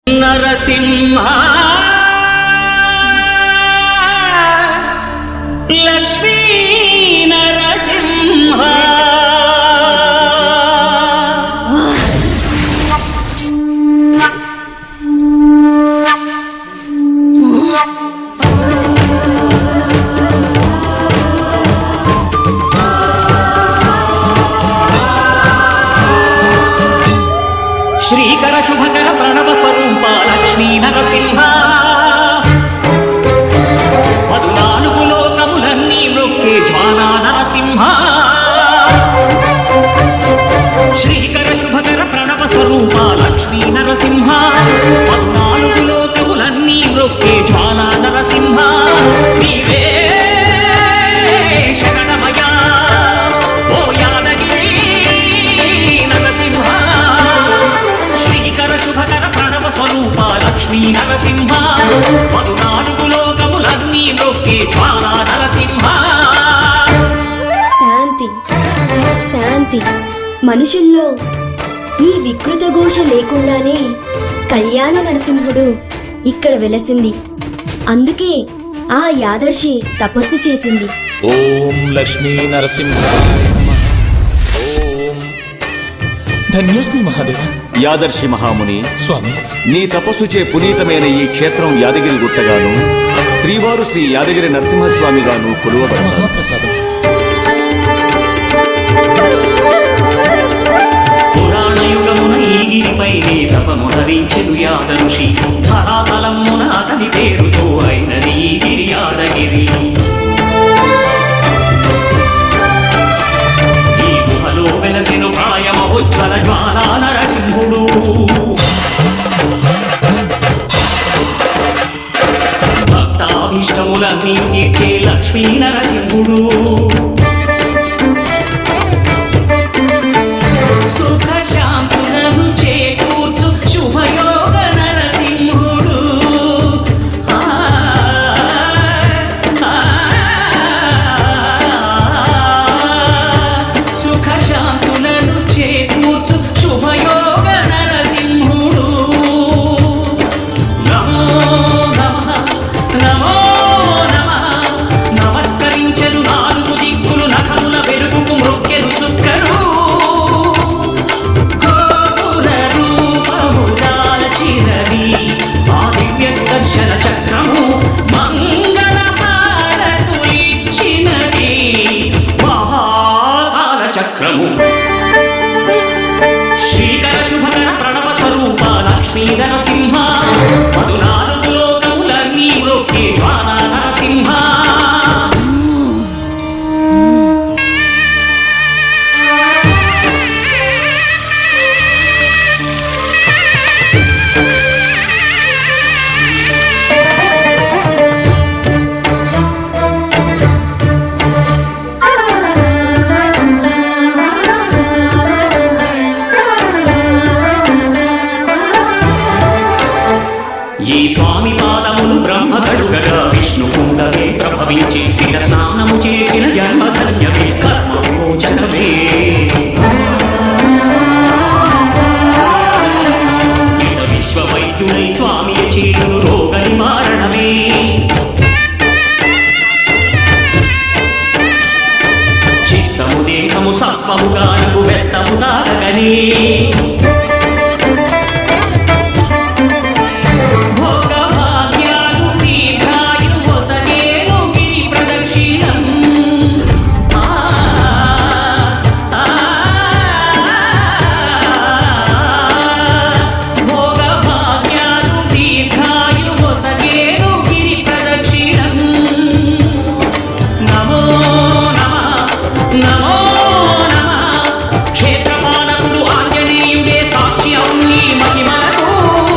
నరసింహ లక్ష్మీ నరసింహ శ్రీకర శుభకర ప్రణవ స్వరూప లక్ష్మీ నరసింహ పదునాలుగు లోకములన్నీ మ్రొక్కే జ్వాలా నరసింహ శ్రీకర శుభకర ప్రణవ స్వరూప లక్ష్మీ నరసింహ పదునాలుగు లోకములన్నీ మ్రొక్కే జ్వాలా నరసింహ నీవే శరణమయా ఓ యాదగిరి నరసింహ శ్రీకర శుభకర ప్రణవ స్వరూప లక్ష్మీ నరసింహ పదునాలుగు లోకములన్నీ మ్రొక్కే జ్వాలా నరసింహ. శాంతి శాంతి. మనుషుల్లో ఈ వికృత ఘోష లేకుండానే కళ్యాణ నరసింహుడు ఇక్కడ వెలసింది. అందుకే ఆ యాదర్శి తపస్సు చేసింది. ఓం లక్ష్మీ నరసింహ. ఓం ధన్యోస్మి మహాదేవ. యాదర్శి మహాముని స్వామి, నీ తపస్సుచే పునీతమైన ఈ క్షేత్రం యాదగిరి గుట్టగాను శ్రీవారు శ్రీ యాదగిరి నరసింహస్వామిగాను కొలువబడతారు. మహాప్రసాదం. పురాణయుగమున ఈ గిరిపైనే తపము ధరించెను యాదఋషి. ధరాతలమున అతని పేరుతో అయినది ఈ గిరి యాదగిరి. ఈ గుహలో వెలసెను ప్రాయమహోజ్వల జ్వాలా నరసింహుడు. భక్తాభీష్టములన్నీ తీర్చే లక్ష్మీ నరసింహుడు. సుఖ శాంతులను చేకూర్చు శుభయోగ నరసింహుడు. సుఖ శాంతులను చేకూర్చు శుభయోగ నరసింహుడు. నమో నమః నమో నమః. నమస్కరించెను నాలుగు దిక్కులు నఖముల వెలుగుకు మ్రొక్కెను చుక్కరు. దర్శన చక్రము మంగళ హారతులిచ్చినది మహాకాల చక్రము. శ్రీకర శుభకర ప్రణవ స్వరూప లక్ష్మీ నరసింహ పదునాలుగు లోకములన్నీ మ్రొక్కే జ్వాలా నరసింహ. ఈ స్వామి పాదములు బ్రహ్మ కడుగగా విష్ణు కుండవే ప్రభవించి ఇట స్నానము చేసిన జన్మధన్యమే కర్మ విమోచనమే. ఇట విశ్వవైద్యుడై స్వామి చేతులు రోగ నివారణమే. చిత్తము దేహము సత్వముగా నువ్వు వ్యక్తము దాగనే. నమో నమః నమో